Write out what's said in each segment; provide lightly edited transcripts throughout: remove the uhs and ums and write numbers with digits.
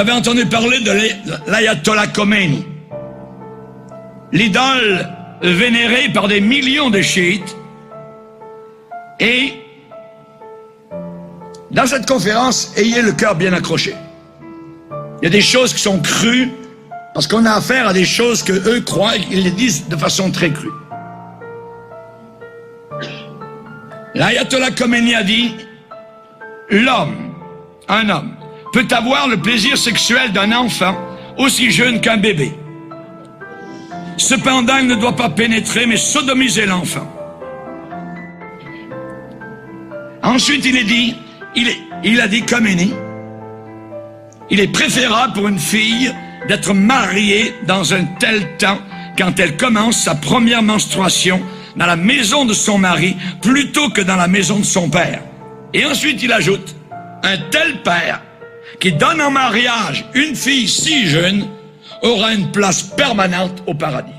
avez entendu parler de l'Ayatollah Khomeini, l'idole vénérée par des millions de chiites. Et dans cette conférence, ayez le cœur bien accroché. Il y a des choses qui sont crues, parce qu'on a affaire à des choses que eux croient, ils les disent de façon très crue. L'Ayatollah Khomeini a dit, un homme, peut avoir le plaisir sexuel d'un enfant aussi jeune qu'un bébé. Cependant, il ne doit pas pénétrer, mais sodomiser l'enfant. Ensuite, il a dit, Khomeini, il est préférable pour une fille d'être mariée dans un tel temps quand elle commence sa première menstruation dans la maison de son mari plutôt que dans la maison de son père. Et ensuite, il ajoute, un tel père qui donne en mariage une fille si jeune aura une place permanente au paradis.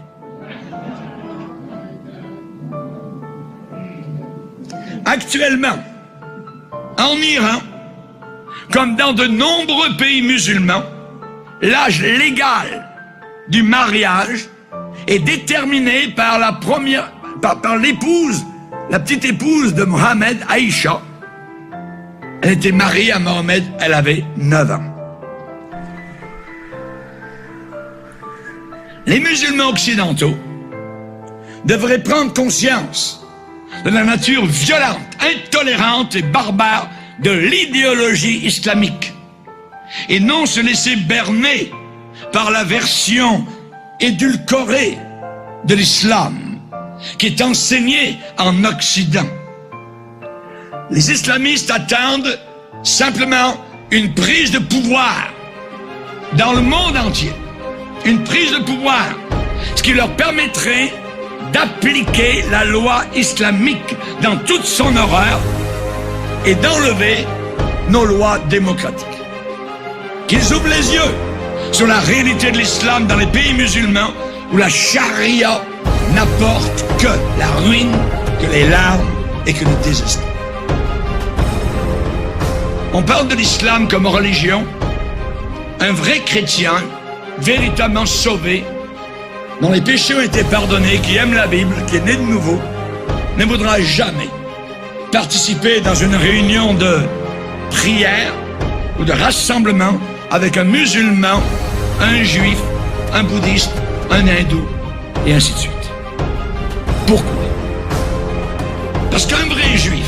Actuellement, en Iran, comme dans de nombreux pays musulmans, l'âge légal du mariage est déterminé par par l'épouse, la petite épouse de Mohammed, Aïcha. Elle était mariée à Mohammed, elle avait 9 ans. Les musulmans occidentaux devraient prendre conscience de la nature violente, intolérante et barbare de l'idéologie islamique et non se laisser berner par la version édulcorée de l'islam qui est enseignée en Occident. Les islamistes attendent simplement une prise de pouvoir dans le monde entier, une prise de pouvoir, ce qui leur permettrait d'appliquer la loi islamique dans toute son horreur et d'enlever nos lois démocratiques. Qu'ils ouvrent les yeux sur la réalité de l'islam dans les pays musulmans où la charia n'apporte que la ruine, que les larmes et que le désespoir. On parle de l'islam comme religion. Un vrai chrétien, véritablement sauvé, dont les péchés ont été pardonnés, qui aime la Bible, qui est né de nouveau, ne voudra jamais participer dans une réunion de prière ou de rassemblement avec un musulman, un juif, un bouddhiste, un hindou, et ainsi de suite. Pourquoi? Parce qu'un vrai juif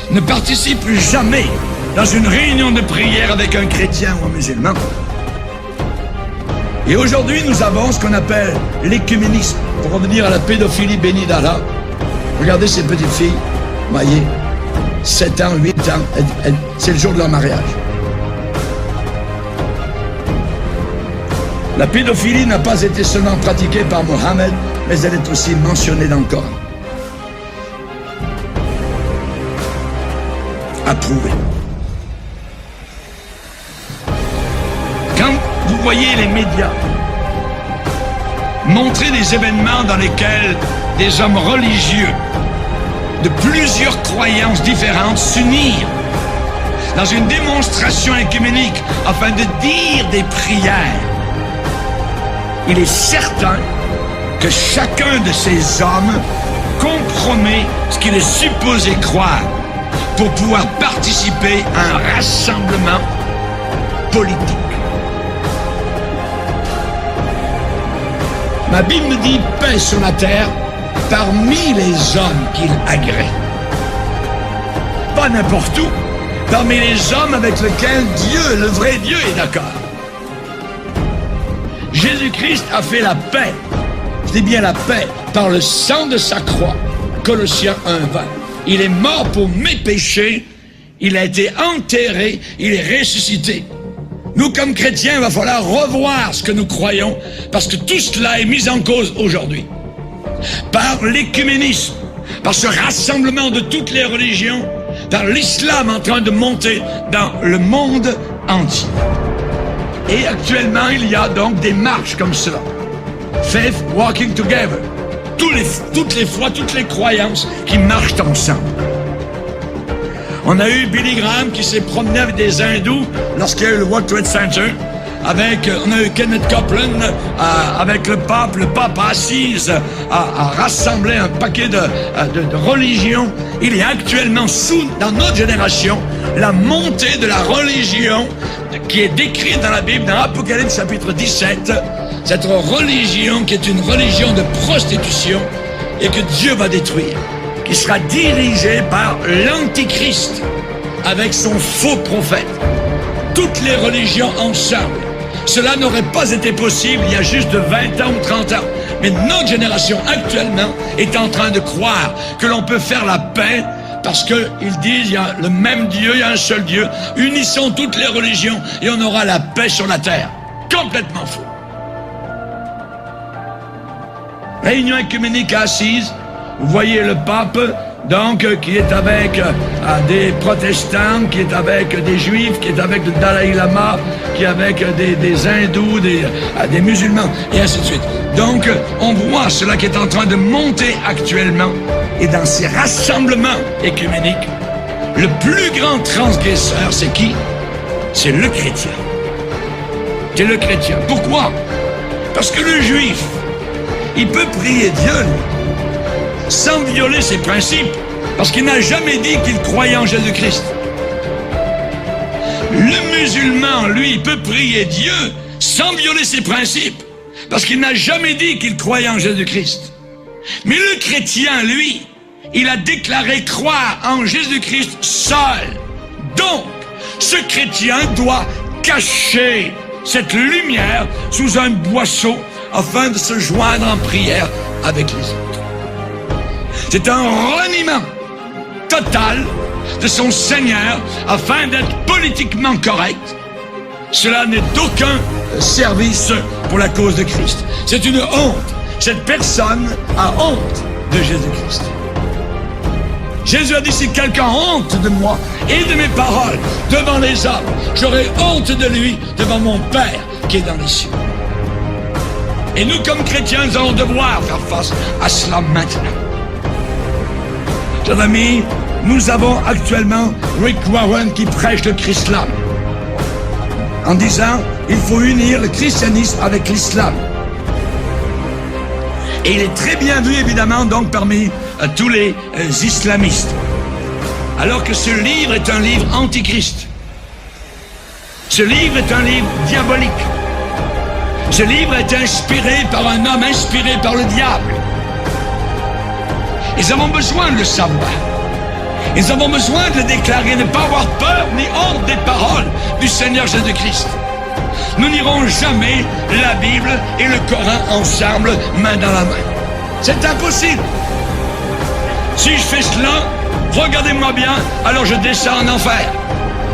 ne participe jamais dans une réunion de prière avec un chrétien ou un musulman. Et aujourd'hui, nous avons ce qu'on appelle l'écuménisme. Pour revenir à la pédophilie bénie d'Allah, regardez ces petites filles, voyez, 7 ans, 8 ans, c'est le jour de leur mariage. La pédophilie n'a pas été seulement pratiquée par Mohammed, mais elle est aussi mentionnée dans le Coran. Approuvée. Quand vous voyez les médias montrer des événements dans lesquels des hommes religieux de plusieurs croyances différentes s'unirent dans une démonstration œcuménique afin de dire des prières, il est certain que chacun de ces hommes compromet ce qu'il est supposé croire pour pouvoir participer à un rassemblement politique. Ma Bible me dit paix sur la terre parmi les hommes qu'il agrée. Pas n'importe où, parmi les hommes avec lesquels Dieu, le vrai Dieu, est d'accord. Jésus-Christ a fait la paix, je dis bien la paix, par le sang de sa croix. Colossiens 1:20. Il est mort pour mes péchés, il a été enterré, il est ressuscité. Nous, comme chrétiens, il va falloir revoir ce que nous croyons, parce que tout cela est mis en cause aujourd'hui. Par l'écuménisme, par ce rassemblement de toutes les religions, par l'islam en train de monter dans le monde entier. Et actuellement, il y a donc des marches comme cela. Faith Walking Together. Toutes les foi, toutes les croyances qui marchent ensemble. On a eu Billy Graham qui s'est promené avec des hindous lorsqu'il y a eu le World Trade Center. On a eu Kenneth Copeland avec le pape assise à rassembler un paquet de religions. Il y a actuellement dans notre génération la montée de la religion qui est décrite dans la Bible, dans Apocalypse chapitre 17. Cette religion qui est une religion de prostitution et que Dieu va détruire, qui sera dirigée par l'Antichrist avec son faux prophète. Toutes les religions ensemble. Cela n'aurait pas été possible il y a juste 20 ans ou 30 ans. Mais notre génération actuellement est en train de croire que l'on peut faire la paix parce qu'ils disent il y a le même Dieu, il y a un seul Dieu. Unissons toutes les religions et on aura la paix sur la terre. Complètement faux. Réunion œcuménique assise. Vous voyez le pape donc qui est avec des protestants, qui est avec des juifs, qui est avec le Dalai Lama, qui est avec des hindous, des musulmans, et ainsi de suite. Donc, on voit cela qui est en train de monter actuellement, et dans ces rassemblements œcuméniques, le plus grand transgresseur, c'est qui? C'est le chrétien. C'est le chrétien. Pourquoi? Parce que le juif, il peut prier Dieu, lui, sans violer ses principes, parce qu'il n'a jamais dit qu'il croyait en Jésus-Christ. Le musulman, lui, il peut prier Dieu sans violer ses principes, parce qu'il n'a jamais dit qu'il croyait en Jésus-Christ. Mais le chrétien, lui, il a déclaré croire en Jésus-Christ seul. Donc, ce chrétien doit cacher cette lumière sous un boisseau afin de se joindre en prière avec les autres. C'est un reniement total de son Seigneur afin d'être politiquement correct. Cela n'est d'aucun service pour la cause de Christ. C'est une honte. Cette personne a honte de Jésus-Christ. Jésus a dit, si quelqu'un a honte de moi et de mes paroles devant les hommes, j'aurai honte de lui devant mon Père qui est dans les cieux. Et nous, comme chrétiens, nous allons devoir faire face à cela maintenant. Chers amis, nous avons actuellement Rick Warren qui prêche le Chrislam en disant il faut unir le christianisme avec l'islam. Et il est très bien vu évidemment donc parmi tous les islamistes. Alors que ce livre est un livre antichrist. Ce livre est un livre diabolique. Ce livre est inspiré par un homme inspiré par le diable. Nous avons besoin de le savoir. Nous avons besoin de le déclarer, ne pas avoir peur ni honte des paroles du Seigneur Jésus-Christ. Nous n'irons jamais la Bible et le Coran ensemble, main dans la main. C'est impossible. Si je fais cela, regardez-moi bien, alors je descends en enfer.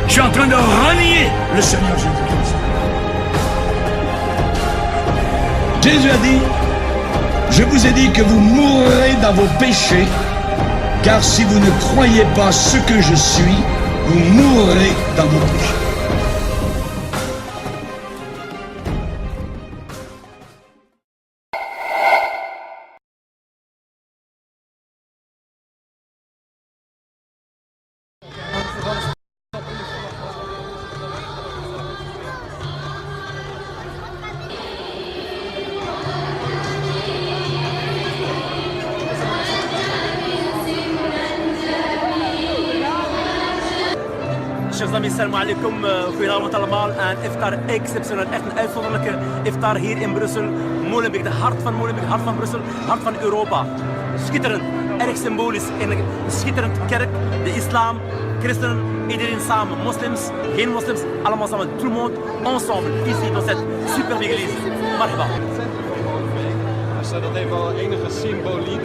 Je suis en train de renier le Seigneur Jésus-Christ. Jésus a dit, je vous ai dit que vous mourrez dans vos péchés, car si vous ne croyez pas ce que je suis, vous mourrez dans vos péchés. Chers amis, salam alaikum. Goedenavond allemaal. Een iftar exceptioneel. Echt een uitzonderlijke iftar hier in Brussel. Molenbeek, de hart van Molenbeek, hart van Brussel, hart van Europa. Schitterend, erg symbolisch. In een schitterend kerk, de islam, christenen, iedereen samen. Moslims, geen moslims, allemaal samen. Tout le monde ensemble, ici dans cette superbe église. Marhaba. Dat heeft wel enige symboliek.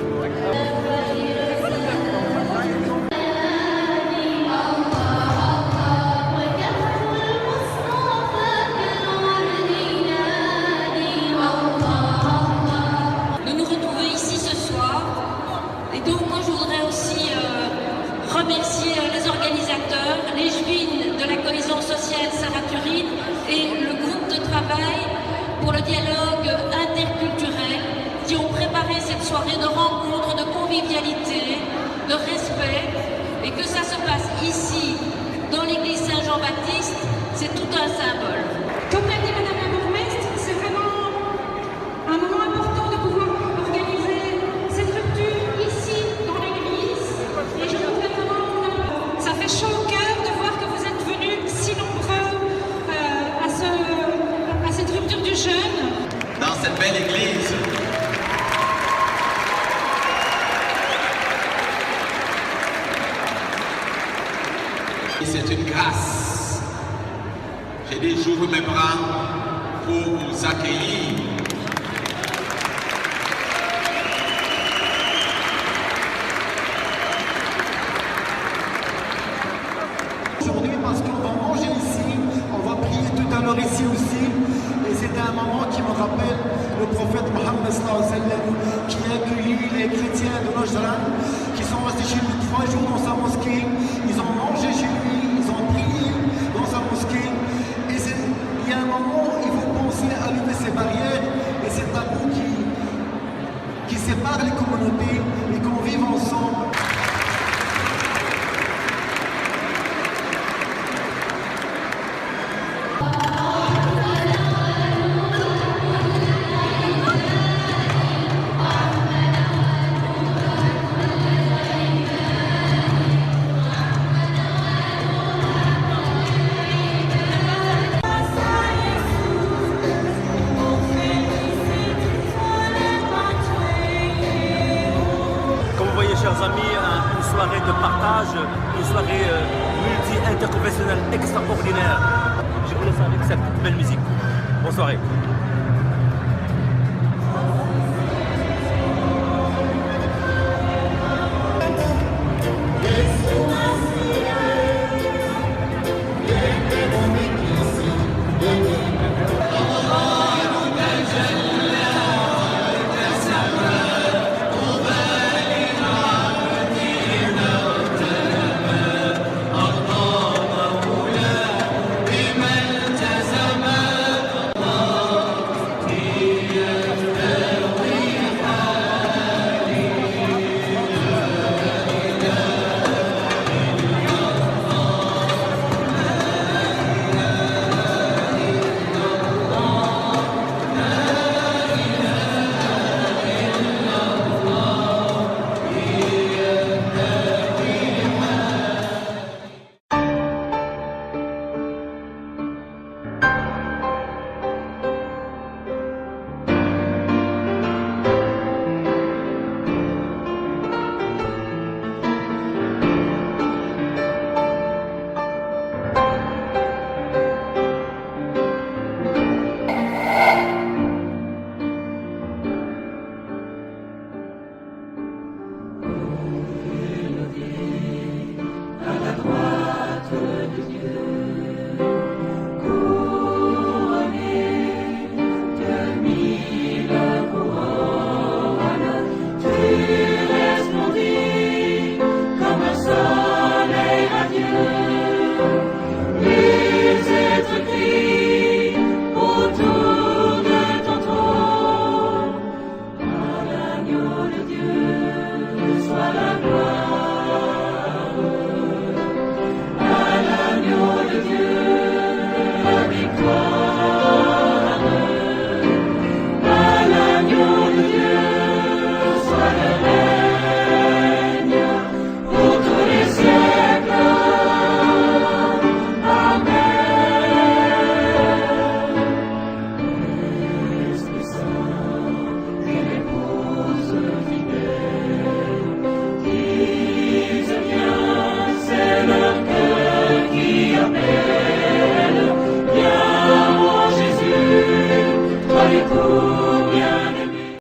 Remercier les organisateurs, les juifs de la cohésion sociale Sarah Turin et le groupe de travail pour le dialogue interculturel qui ont préparé cette soirée de rencontre, de convivialité, de respect et que ça se passe ici, dans l'église Saint-Jean-Baptiste, c'est tout un symbole. Comme l'a dit Madame la bourgmestre, c'est vraiment un moment important de pouvoir organiser cette rupture ici, dans l'église. Et je voudrais vraiment, ça fait chaud au cœur de voir que vous êtes venus si nombreux à cette rupture du jeûne. Dans cette belle église, et c'est une grâce. J'ai dit, j'ouvre mes bras pour vous accueillir. Aujourd'hui, parce qu'on va manger ici, on va prier tout à l'heure ici aussi, et c'était un moment qui me rappelle le prophète Mohammed sallallahu alayhi wa sallam, qui a accueilli les chrétiens de Najran, qui sont restés chez lui 3 jours dans sa mosquée, ils ont mangé chez lui, ils ont prié dans sa mosquée, et il y a un moment où il faut penser à lever ces barrières et ces tabous qui séparent les communautés et qu'on vive ensemble. Chers amis, une soirée de partage, une soirée multi-interconfessionnelle extraordinaire. Je vous laisse avec cette belle musique. Bonne soirée.